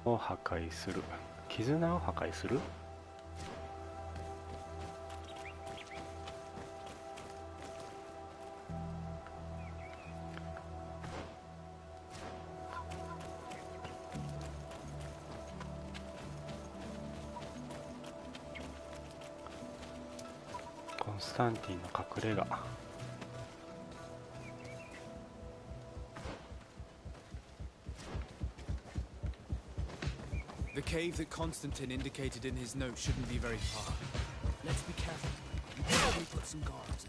を破壊する。絆を破壊する。コンスタンティンの隠れ家。The cave that Constantine indicated in his note shouldn't be very far. Let's be careful. We probably put some guards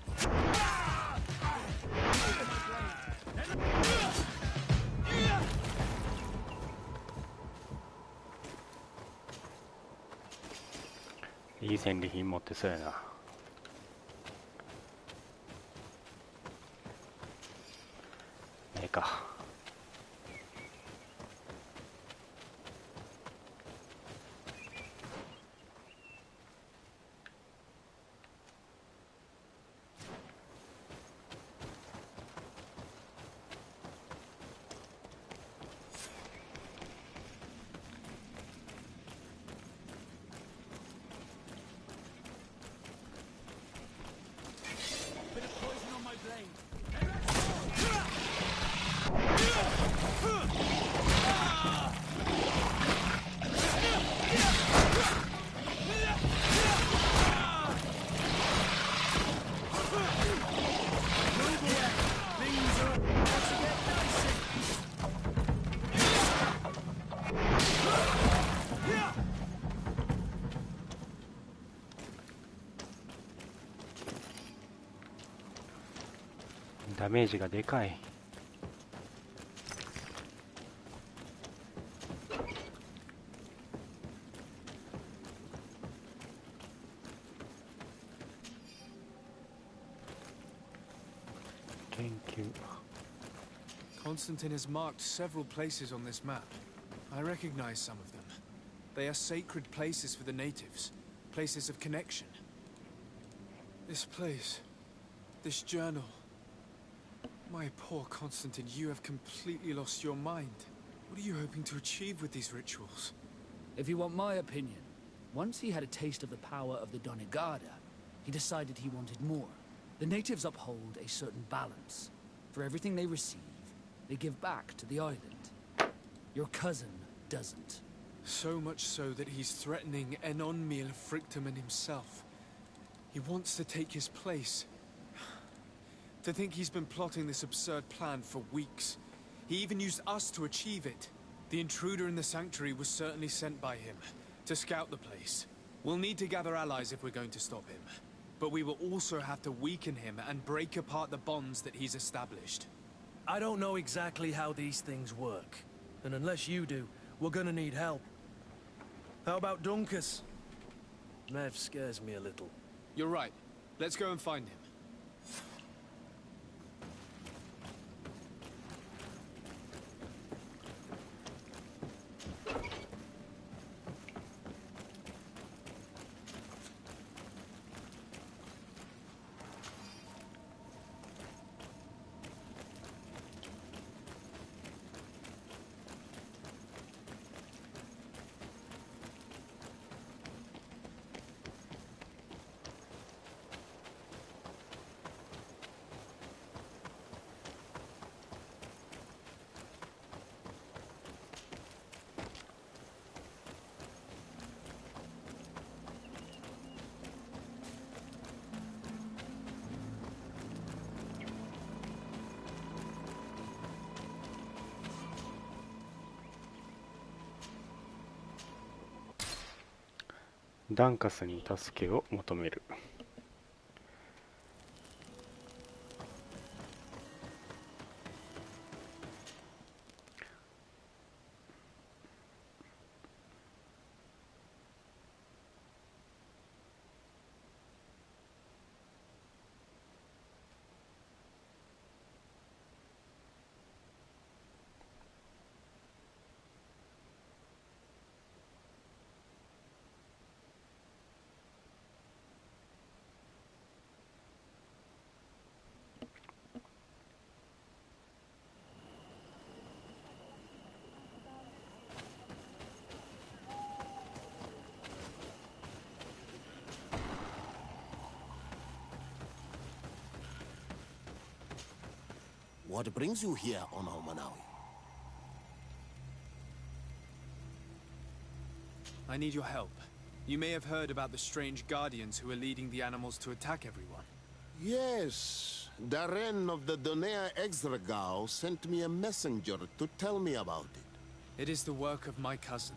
in. いい戦利品持ってそうやな。ええか。ダメージがでかい。研究。Constantine has marked several places on this map. I recognize some of them. They are sacred places for the natives, places of connection. This place, this journal. My poor Constantine, you have completely lost your mind. What are you hoping to achieve with these rituals? If you want my opinion, once he had a taste of the power of the Donegada, he decided he wanted more. The natives uphold a certain balance. For everything they receive, they give back to the island. Your cousin doesn't. So much so that he's threatening Enonmil Frictamen himself. He wants to take his place. To think he's been plotting this absurd plan for weeks. He even used us to achieve it. The intruder in the sanctuary was certainly sent by him, to scout the place. We'll need to gather allies if we're going to stop him. But we will also have to weaken him and break apart the bonds that he's established. I don't know exactly how these things work. And unless you do, we're gonna need help. How about Dunkus? Nev scares me a little. You're right. Let's go and find him.ダンカスに助けを求める。What brings you here on Manawi? I need your help. You may have heard about the strange guardians who are leading the animals to attack everyone. Yes. Darren of the Donea Exregao sent me a messenger to tell me about it. It is the work of my cousin.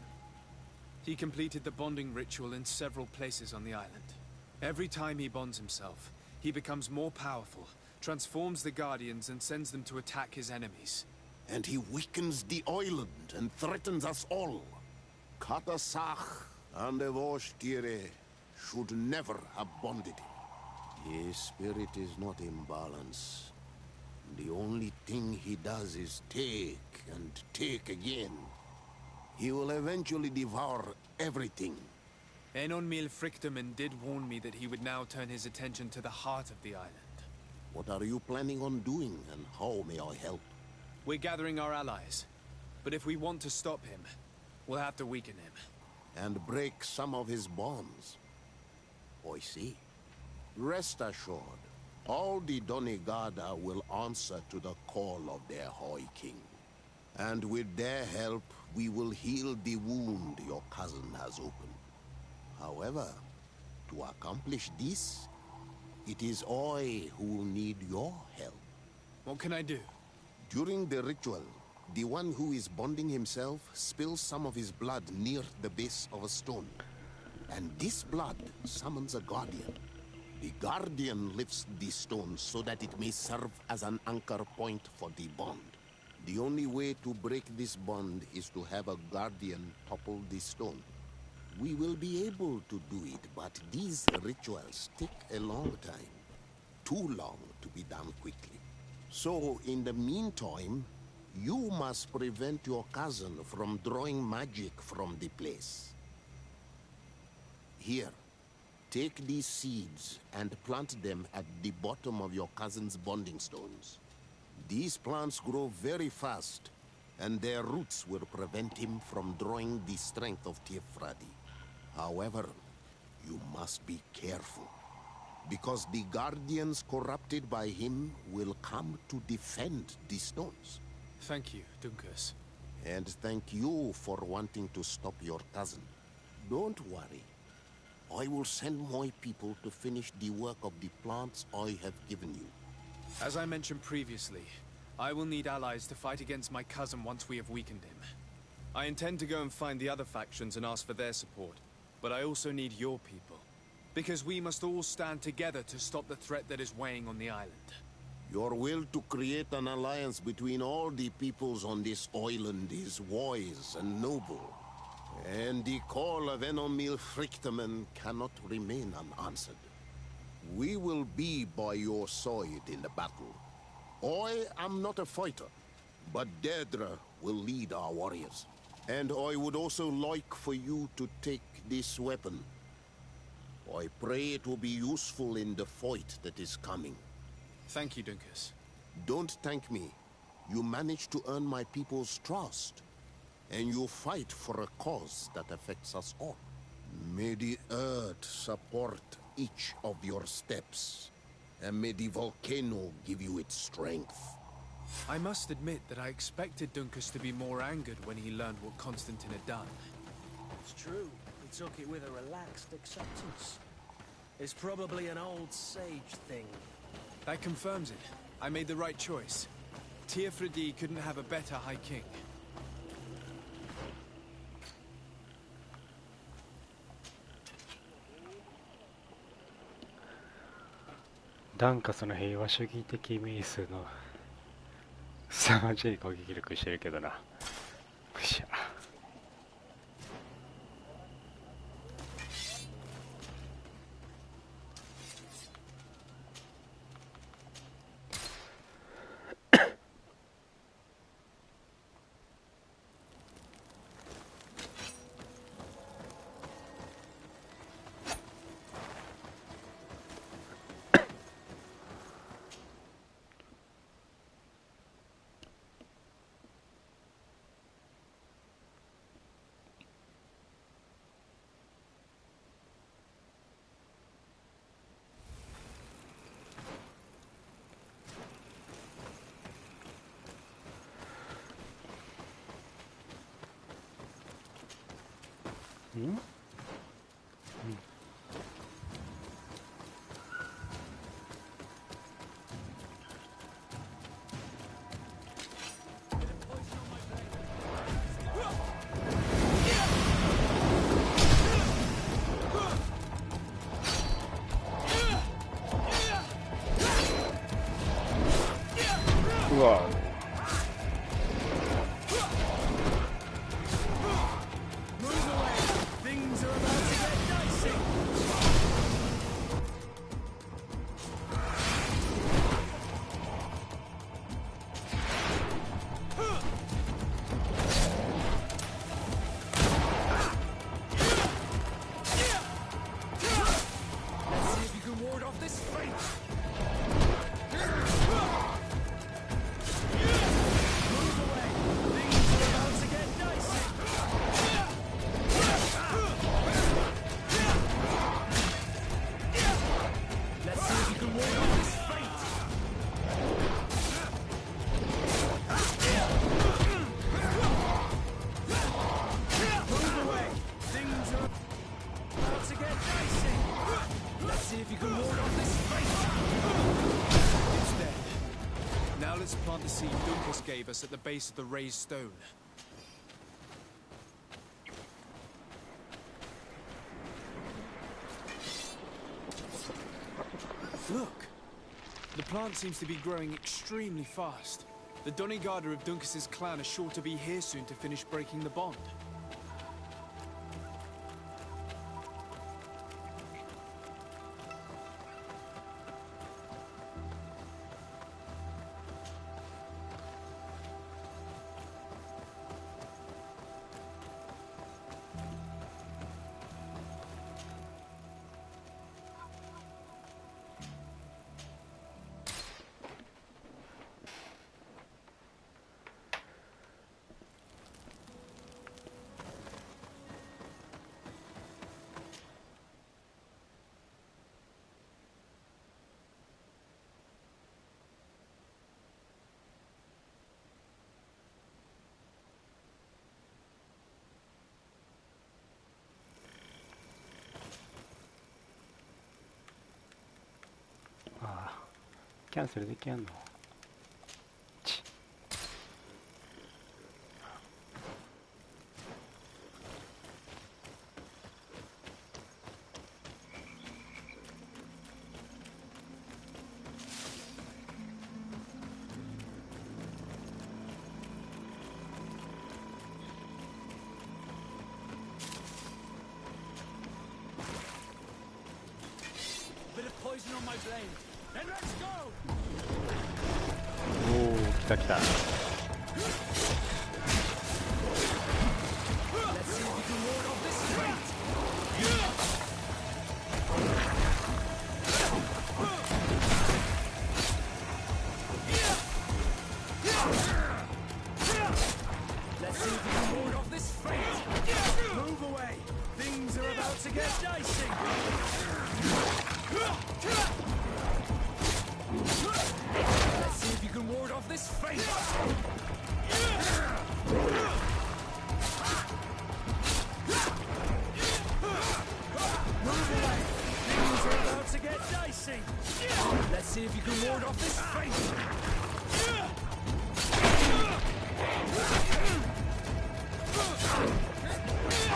He completed the bonding ritual in several places on the island. Every time he bonds himself, he becomes more powerful, transforms the guardians and sends them to attack his enemies. And he weakens the island and threatens us all. Katasach and Evosh-Tire should never have bonded him. His spirit is not in balance. The only thing he does is take and take again. He will eventually devour everything. Enon Mil Frictamen did warn me that he would now turn his attention to the heart of the island. What are you planning on doing, and how may I help? We're gathering our allies. But if we want to stop him, we'll have to weaken him. And break some of his bonds. I see. Rest assured, all the Donegada will answer to the call of their High King. And with their help, we will heal the wound your cousin has opened. However, to accomplish this, it is I who will need your help. What can I do? During the ritual, the one who is bonding himself spills some of his blood near the base of a stone. And this blood summons a guardian. The guardian lifts the stone so that it may serve as an anchor point for the bond. The only way to break this bond is to have a guardian topple the stone. We will be able to do it, but these rituals take a long time. Too long to be done quickly. So, in the meantime, you must prevent your cousin from drawing magic from the place. Here, take these seeds and plant them at the bottom of your cousin's bonding stones. These plants grow very fast, and their roots will prevent him from drawing the strength of Tifradi. However, you must be careful, because the guardians corrupted by him will come to defend the stones. Thank you, Dunkus. And thank you for wanting to stop your cousin. Don't worry. I will send my people to finish the work of the plants I have given you. As I mentioned previously, I will need allies to fight against my cousin once we have weakened him. I intend to go and find the other factions and ask for their support, but I also need your people. Because we must all stand together to stop the threat that is weighing on the island. Your will to create an alliance between all the peoples on this island is wise and noble. And the call of Enomil Frictamen cannot remain unanswered. We will be by your side in the battle. I am not a fighter, but Dedra will lead our warriors. And I would also like for you to take this weapon. I pray it will be useful in the fight that is coming. Thank you, Dunkus. Don't thank me. You managed to earn my people's trust. And you fight for a cause that affects us all. May the earth support each of your steps. And may the volcano give you its strength. I must admit that I expected Dunkus to be more angered when he learned what Constantine had done. It's true. He took it with a relaxed acceptance. It's probably an old sage thing. That confirms it. I made the right choice. Teofredi couldn't have a better High King.ダンカスの平和主義的名数の凄まじい攻撃力してるけどな。よっしゃ。ん？うわ。Let's plant the seed Dunkus gave us at the base of the raised stone. Look! The plant seems to be growing extremely fast. The Donigarda of Dunkus's clan are sure to be here soon to finish breaking the bond.キャンセルできやんの？Bit of poison on my blade. Then let's go! おお、来た来た。Let's see if we can ward off this fate. Let's see if we can ward off this fate. Move away! Things are about to get dicey! Let's see if you can ward off this fate. Move away! Things are about to get dicey! Let's see if you can ward off this fate.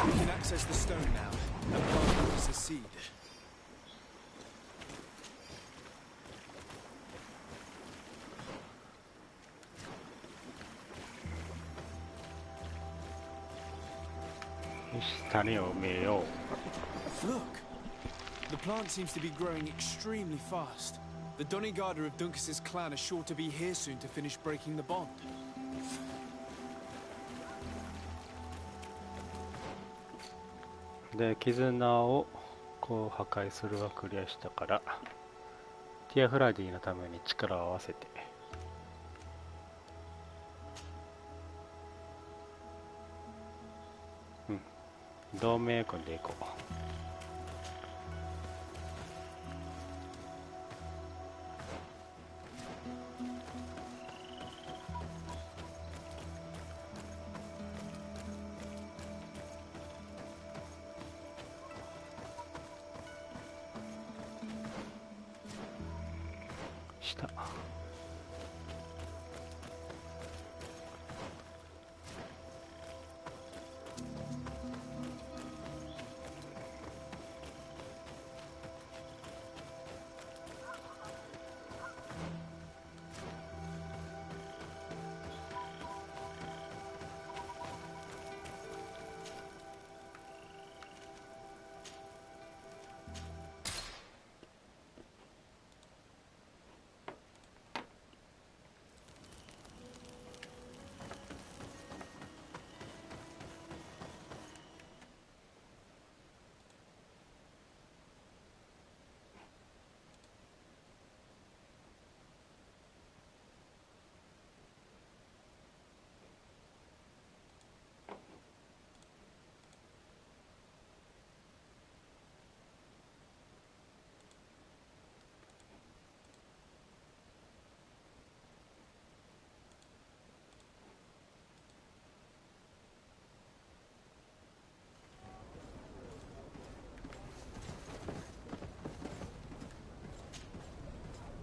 We can access the stone now, and plant Dunkus's seed. よし、種を埋めよう。 Look! The plant seems to be growing extremely fast. The Donigarda of Dunkus's clan are sure to be here soon to finish breaking the bond. で、絆をこう破壊するはクリアしたから、ティアフラディのために力を合わせて。うん、同盟軍でいこう。した。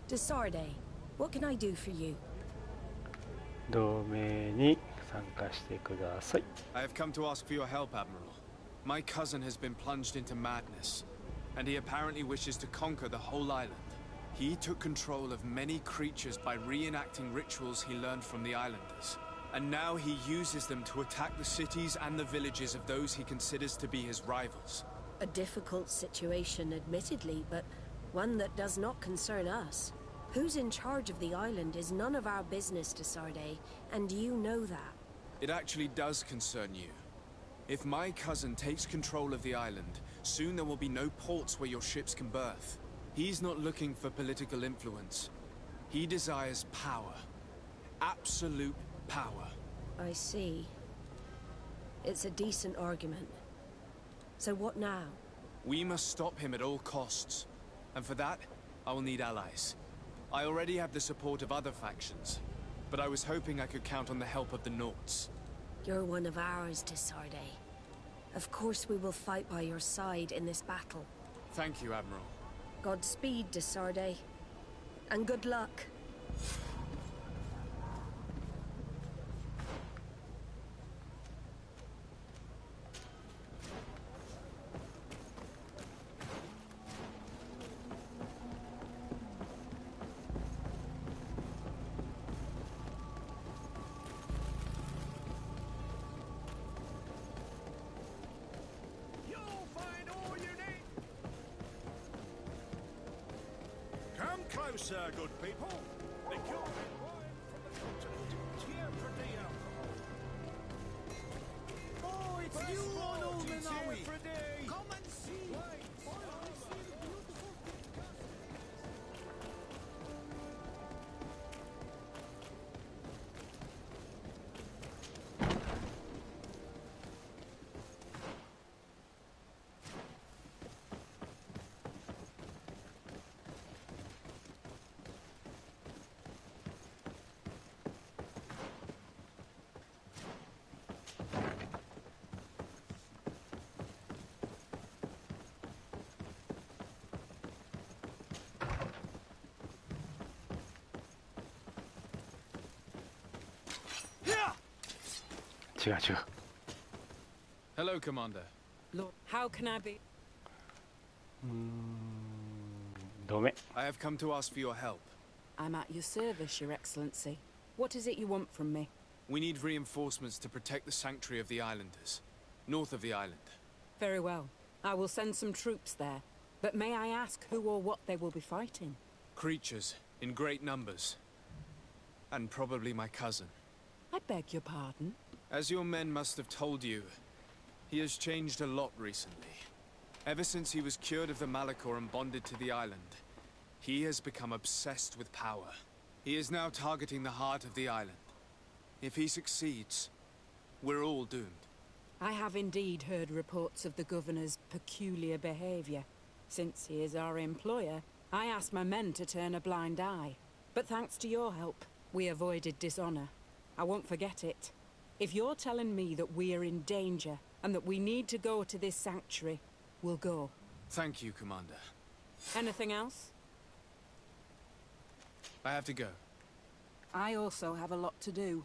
Desarde, what can I do for you? 同盟に参加してください。 I have come to ask for your help, Admiral. My cousin has been plunged into madness, and he apparently wishes to conquer the whole island. He took control of many creatures by reenacting rituals he learned from the islanders. And now he uses them to attack the cities and the villages of those he considers to be his rivals. A difficult situation, admittedly, but one that does not concern us. Who's in charge of the island is none of our business, Desarde, and you know that. It actually does concern you. If my cousin takes control of the island, soon there will be no ports where your ships can berth. He's not looking for political influence. He desires power. Absolute power. I see. It's a decent argument. So what now? We must stop him at all costs. And for that, I will need allies. I already have the support of other factions, but I was hoping I could count on the help of the Nauts. You're one of ours, Desarde. Of course we will fight by your side in this battle. Thank you, Admiral. Godspeed, Desarde. And good luck. Come closer, good people. The cure and wine from the continent. Here for the alcohol. Oh, it's you on all the Nawi. Come and see.違う違う。 Hello, Commander. Lord, how can I be? 同盟。 I have come to ask for your help. I'm at your service, Your Excellency. What is it you want from me? We need reinforcements to protect the sanctuary of the islanders, north of the island. Very well. I will send some troops there. But may I ask who or what they will be fighting? Creatures, in great numbers. And probably my cousin. I beg your pardon? As your men must have told you, he has changed a lot recently. Ever since he was cured of the Malachor and bonded to the island, he has become obsessed with power. He is now targeting the heart of the island. If he succeeds, we're all doomed. I have indeed heard reports of the Governor's peculiar behavior. Since he is our employer, I asked my men to turn a blind eye. But thanks to your help, we avoided dishonor. I won't forget it. If you're telling me that we are in danger, and that we need to go to this sanctuary, we'll go. Thank you, Commander. Anything else? I have to go. I also have a lot to do.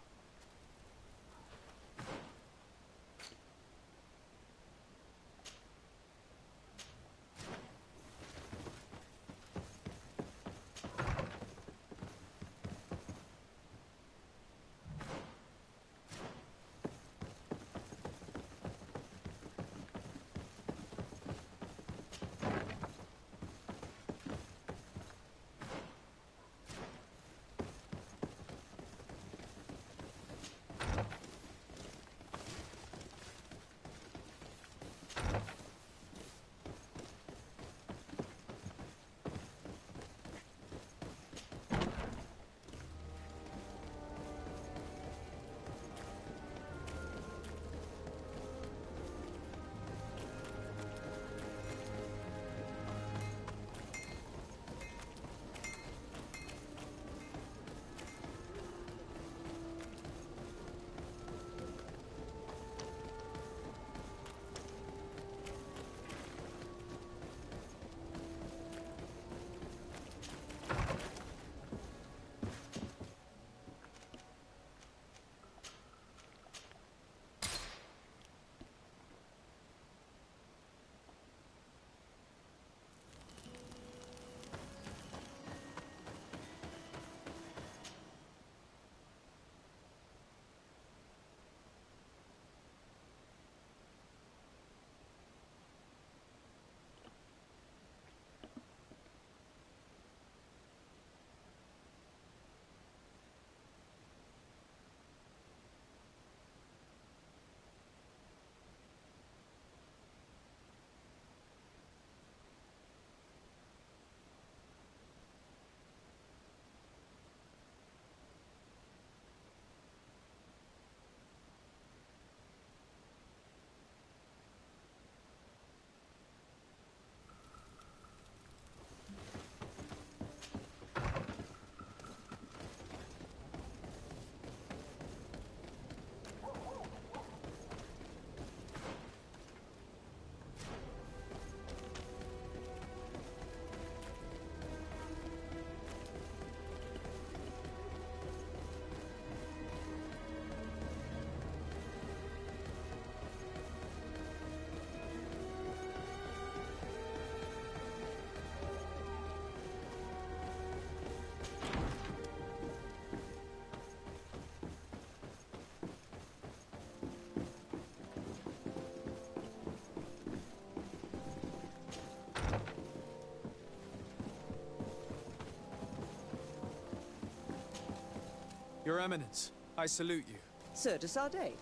Your Eminence, I salute you. Sir de Sardet.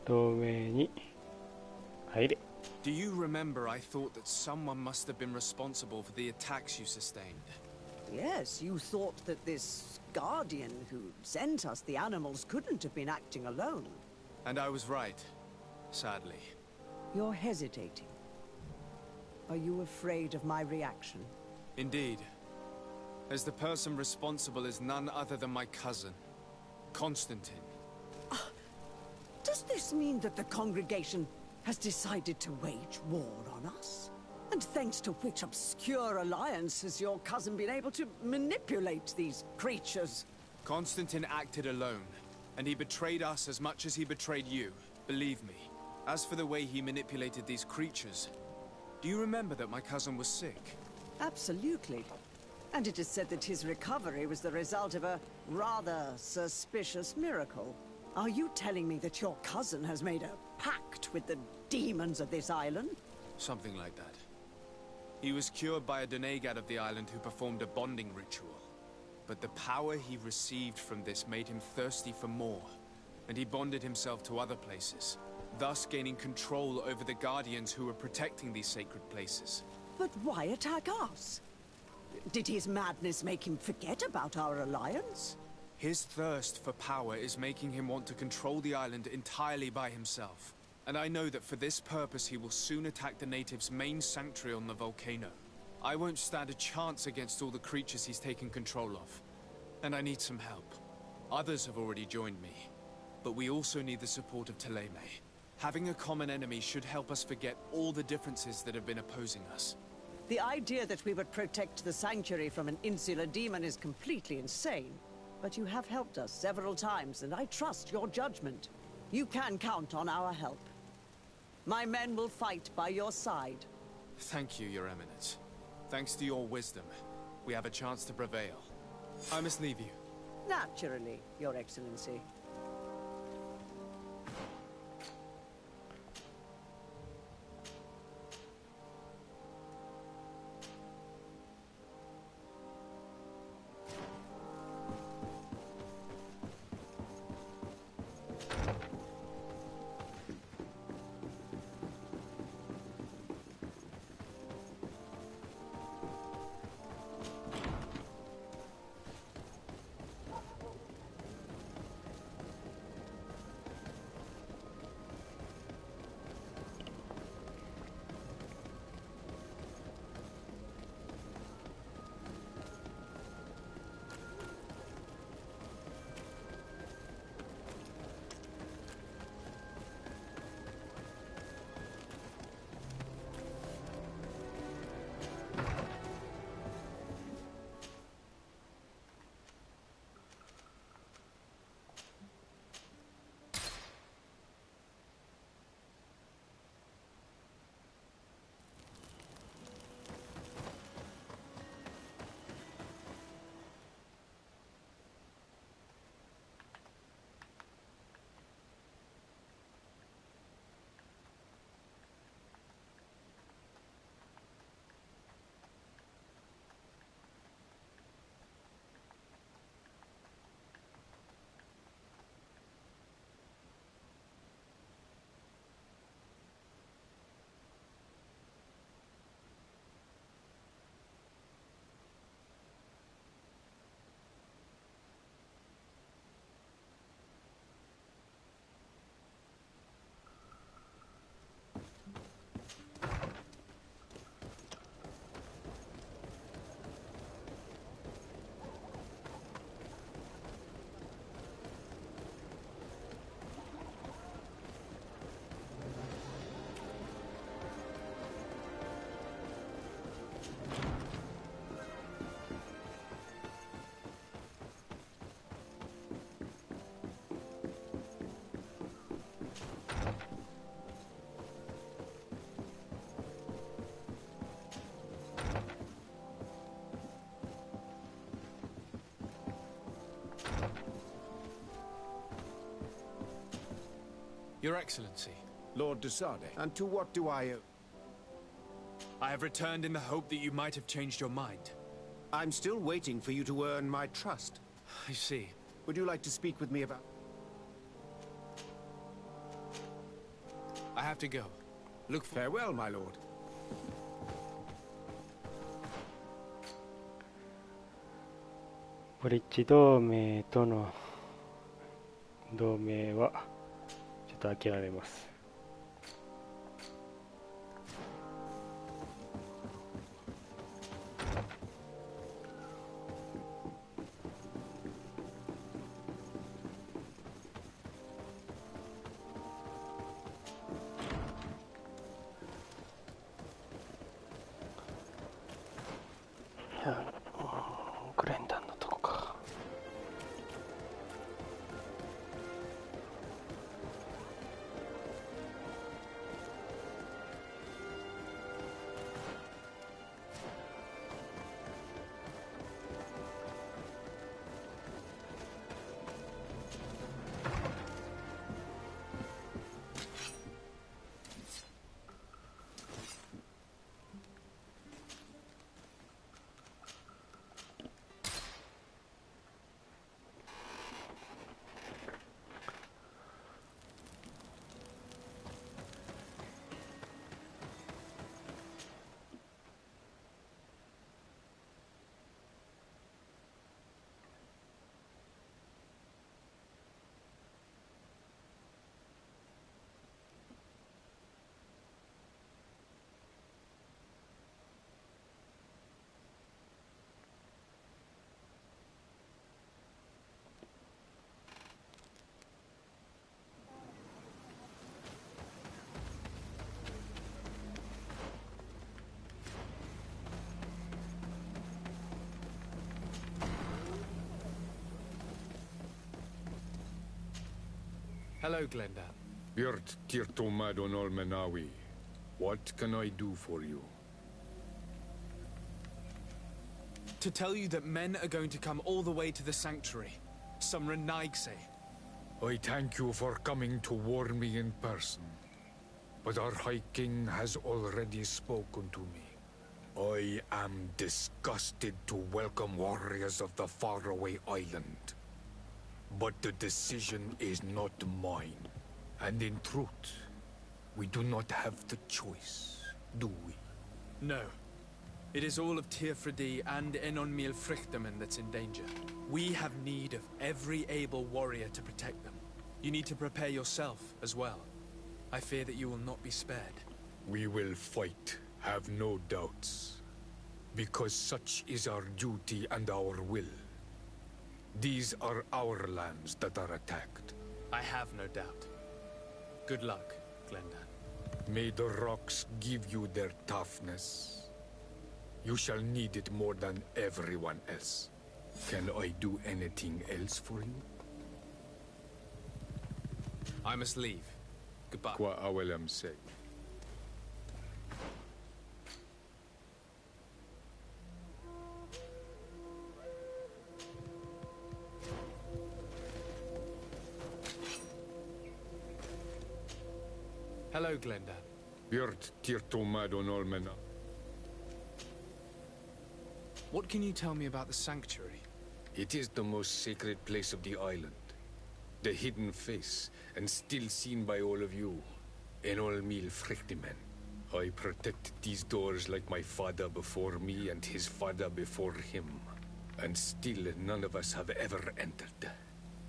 同盟に入れ。 Do you remember I thought that someone must have been responsible for the attacks you sustained? Yes, you thought that this guardian who sent us the animals couldn't have been acting alone. And I was right, sadly. You're hesitating. Are you afraid of my reaction? Indeed. As the person responsible is none other than my cousin, Constantine. Does this mean that the congregation has decided to wage war on us? And thanks to which obscure alliance has your cousin been able to manipulate these creatures? Constantine acted alone, and he betrayed us as much as he betrayed you, believe me. As for the way he manipulated these creatures, do you remember that my cousin was sick? Absolutely. And it is said that his recovery was the result of a rather suspicious miracle. Are you telling me that your cousin has made a pact with the demons of this island? Something like that. He was cured by a Donegad of the island who performed a bonding ritual. But the power he received from this made him thirsty for more, and he bonded himself to other places, thus gaining control over the guardians who were protecting these sacred places. But why attack us? Did his madness make him forget about our alliance? His thirst for power is making him want to control the island entirely by himself. And I know that for this purpose he will soon attack the natives' main sanctuary on the volcano. I won't stand a chance against all the creatures he's taken control of. And I need some help. Others have already joined me. But we also need the support of Thélème. Having a common enemy should help us forget all the differences that have been opposing us. The idea that we would protect the sanctuary from an insular demon is completely insane. But you have helped us several times, and I trust your judgment. You can count on our help. My men will fight by your side. Thank you, Your Eminence. Thanks to your wisdom, we have a chance to prevail. I must leave you. Naturally, Your Excellency. Your Excellency, Lord de Sardet, and to what do I owe? I have returned in the hope that you might have changed your mind. I'm still waiting for you to earn my trust. I see. Would you like to speak with me about... I have to go. Look for... Farewell, my lord. ブリッジ同盟との同盟はちょっと諦めます。グレンダンのとこか。Hello, Glendan. Birt Tirtomadon Olmenawi. What can I do for you? To tell you that men are going to come all the way to the sanctuary. Some Renaigse. I thank you for coming to warn me in person. But our High King has already spoken to me. I am disgusted to welcome warriors of the faraway island. But the decision is not mine. And in truth, we do not have the choice, do we? No. It is all of Tirfredi and Enonmil Frichterman that's in danger. We have need of every able warrior to protect them. You need to prepare yourself as well. I fear that you will not be spared. We will fight, have no doubts. Because such is our duty and our will. These are our lands that are attacked. I have no doubt. Good luck, Glendan. May the rocks give you their toughness. You shall need it more than everyone else. Can I do anything else for you? I must leave. Goodbye. Qua awelem say. Hello, Glendan. Birt Tirtomadon Olmena. What can you tell me about the sanctuary? It is the most sacred place of the island. The hidden face, and still seen by all of you. Enolmil Frichtimen. I protected these doors like my father before me and his father before him. And still none of us have ever entered.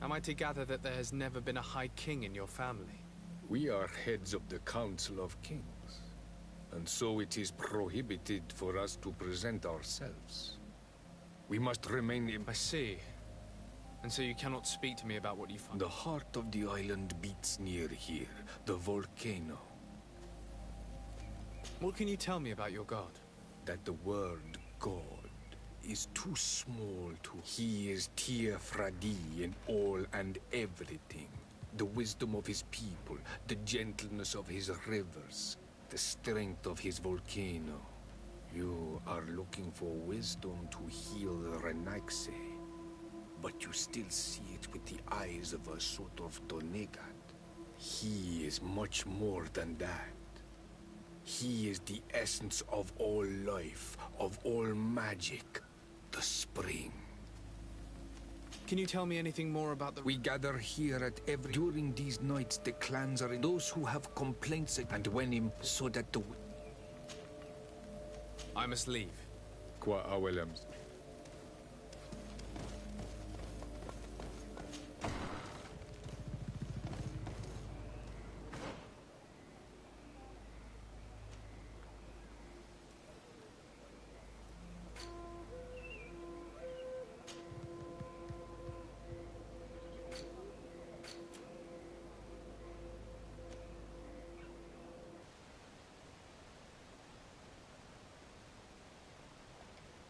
Am I to gather that there has never been a High King in your family? We are heads of the Council of Kings. And so it is prohibited for us to present ourselves. We must remain I see. And so you cannot speak to me about what you find? The heart of the island beats near here, the volcano. What can you tell me about your god? That the word God is too small to... He is Tirfradi in all and everything. The wisdom of his people, the gentleness of his rivers, the strength of his volcano. You are looking for wisdom to heal the Renaigse, but you still see it with the eyes of a sort of Donegat. He is much more than that. He is the essence of all life, of all magic, the spring. Can you tell me anything more about the... We gather here at every... During these nights, the clans are in... Those who have complaints and when him... So that the... I must leave. Qua awelems.